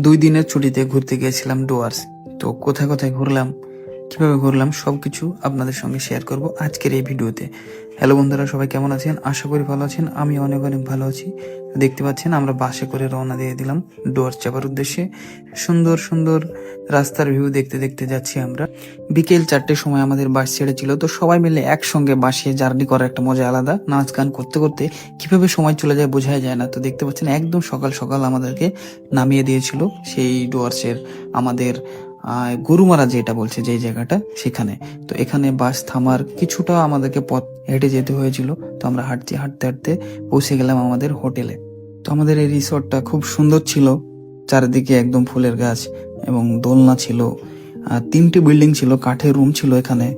2 দিনের ছুটিতে ঘুরতে গিয়েছিলাম ডুয়ার্স। তো কোথায় কোথায় ঘুরলাম, কিভাবে ঘুরলাম সবকিছু আপনাদের সঙ্গে শেয়ার করব আজকের এই ভিডিওতে। হ্যালো বন্ধুরা, সবাই কেমন আছেন? আশা করি ভালো আছেন। আমি অনেক অনেক ভালো আছি। দেখতে পাচ্ছেন আমরা বাসে করে রওনা দিয়ে দিলাম ডুয়ার্স যাবার উদ্দেশ্যে। সুন্দর সুন্দর রাস্তার ভিউ দেখতে দেখতে যাচ্ছি আমরা। বিকেল 4টের সময় আমাদের বাস ছেড়েছিল, তো সবাই মিলে একসঙ্গে বাসে জার্নি করার একটা মজা আলাদা। নাচ গান করতে করতে কিভাবে সময় চলে যায় বোঝাই যায় না। তো দেখতে পাচ্ছেন একদম সকাল সকাল আমাদেরকে নামিয়ে দিয়েছিল সেই ডুয়ার্সের আমাদের গরুমারা যেটা বলছে যে জায়গাটা, সেখানে। তো এখানে বাস থামার কিছুটা আমাদেরকে পথ হেঁটে যেতে হয়েছিল। তো আমরা হাঁটতে হাঁটতে হাঁটতে পৌঁছে গেলাম আমাদের হোটেলে। তো আমাদের এই রিসোর্টটা খুব সুন্দর ছিল, চারিদিকে একদম ফুলের গাছ এবং দোলনা ছিল, 3টে বিল্ডিং ছিল, কাঠের রুম ছিল এখানে।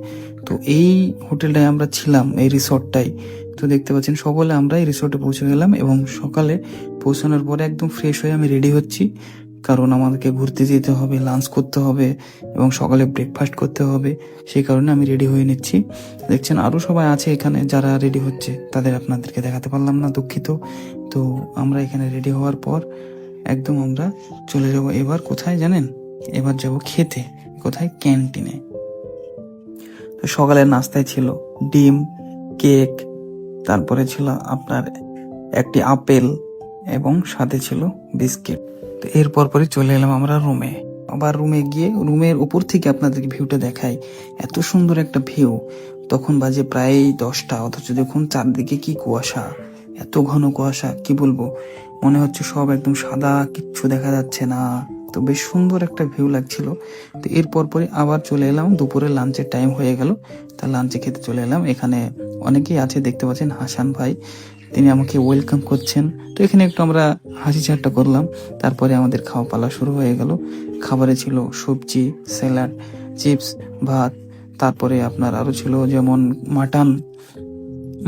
তো এই হোটেলটায় আমরা ছিলাম, এই রিসোর্টটাই। তো দেখতে পাচ্ছেন সকলে আমরা এই রিসোর্টে পৌঁছে গেলাম এবং সকালে পৌঁছানোর পরে একদম ফ্রেশ হয়ে আমি রেডি হচ্ছি, কারণ আমাদেরকে ঘুরতে যেতে হবে, লাঞ্চ করতে হবে এবং সকালে ব্রেকফাস্ট করতে হবে। সেই কারণে আমি রেডি হয়ে নিচ্ছি। দেখছেন আরও সবাই আছে এখানে যারা রেডি হচ্ছে, তাদের আপনাদেরকে দেখাতে পারলাম না, দুঃখিত। তো আমরা এখানে রেডি হওয়ার পর একদম আমরা চলে যাব এবার কোথায় জানেন? এবার যাব খেতে। কোথায়? ক্যান্টিনে। তো সকালের নাস্তায় ছিল ডিম, কেক, তারপরে ছিল আপনার একটি আপেল এবং সাথে ছিল বিস্কিট। তো এরপর পরে চলে এলাম আমরা রুমে। আবার রুমে গিয়ে রুমের উপর থেকে আপনাদেরকে ভিউটা দেখাই। এত সুন্দর একটা ভিউ। তখন বাজে প্রায় 10টা, অথচ দেখুন চারদিকে কি কুয়াশা, এত ঘন কুয়াশা, কি বলবো, মনে হচ্ছে সব একদম সাদা, কিচ্ছু দেখা যাচ্ছে না। তো বেশ সুন্দর একটা ভিউ লাগছিল। তো এরপর পরে আবার চলে এলাম, দুপুরে লাঞ্চের টাইম হয়ে গেল। তা লাঞ্চে খেতে চলে এলাম। এখানে অনেকেই আছে, দেখতে পাচ্ছেন হাসান ভাই, তিনি আমাকে ওয়েলকাম করছেন। তো এখানে একটু আমরা হাসি ঠাট্টা করলাম। তারপরে আমাদের খাওয়া পালা শুরু হয়ে গেল। খাবারে ছিল সবজি, স্যালাড, চিপস, ভাত, তারপরে আপনার আরো ছিল যেমন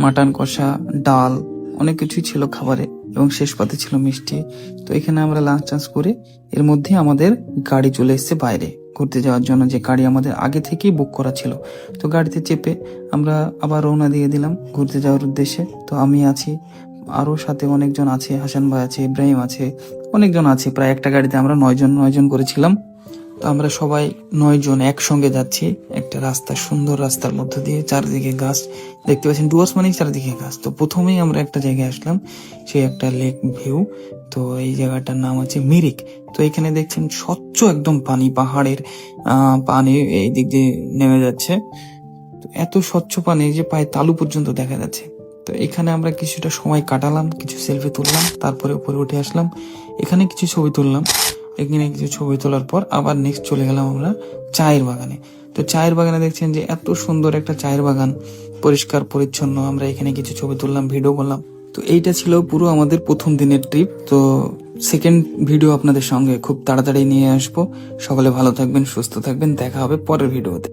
মাটন কষা, ডাল, অনেক কিছুই ছিল খাবারে এবং শেষ পাতে ছিল মিষ্টি। তো এখানে আমরা লাঞ্চ টাঞ্চ করে এর মধ্যে আমাদের গাড়ি চলে এসেছে বাইরে ঘুরতে যাওয়ার জন্য, যে গাড়ি আমাদের আগে থেকেই বুক করা ছিল। তো গাড়িতে চেপে আমরা আবার রওনা দিয়ে দিলাম ঘুরতে যাওয়ার উদ্দেশ্যে। তো আমি আছি, আরো সাথে অনেকজন আছে, হাসান ভাই আছে, ইব্রাহিম আছে, অনেকজন আছে। প্রায় একটা গাড়িতে আমরা 9 জন করেছিলাম। তো আমরা সবাই 9 জন একসঙ্গে যাচ্ছি একটা রাস্তা, সুন্দর রাস্তার মধ্য দিয়ে, চারিদিকে গাছ। দেখতে পাচ্ছেন ডুয়ার্স মানেই চারিদিকে গাছ। তো প্রথমেই আমরা একটা জায়গায় আসলাম, সেই একটা লেক ভিউ। তো এই জায়গাটার নাম হচ্ছে মিরিক। তো এখানে দেখছেন স্বচ্ছ একদম পানি, পাহাড়ের পানি এই দিক দিয়ে নেমে যাচ্ছে। তো এত স্বচ্ছ পানি যে পায়ে তালু পর্যন্ত দেখা যাচ্ছে। তো এখানে আমরা কিছুটা সময় কাটালাম, কিছু সেলফি তুললাম, তারপরে উপরে উঠে আসলাম, এখানে কিছু ছবি তুললাম। এখানে কিছু ছবি তোলার পর আবার নেক্সট চলে গেলাম আমরা চায়ের বাগানে। তো চায়ের বাগানে দেখছেন যে এত সুন্দর একটা চায়ের বাগান, পরিষ্কার পরিচ্ছন্ন। আমরা এখানে কিছু ছবি তুললাম, ভিডিও করলাম। তো এইটা ছিল পুরো আমাদের প্রথম দিনের ট্রিপ। তো সেকেন্ড ভিডিও আপনাদের সঙ্গে খুব তাড়াতাড়ি নিয়ে আসবো। সকলে ভালো থাকবেন, সুস্থ থাকবেন, দেখা হবে পরের ভিডিওতে।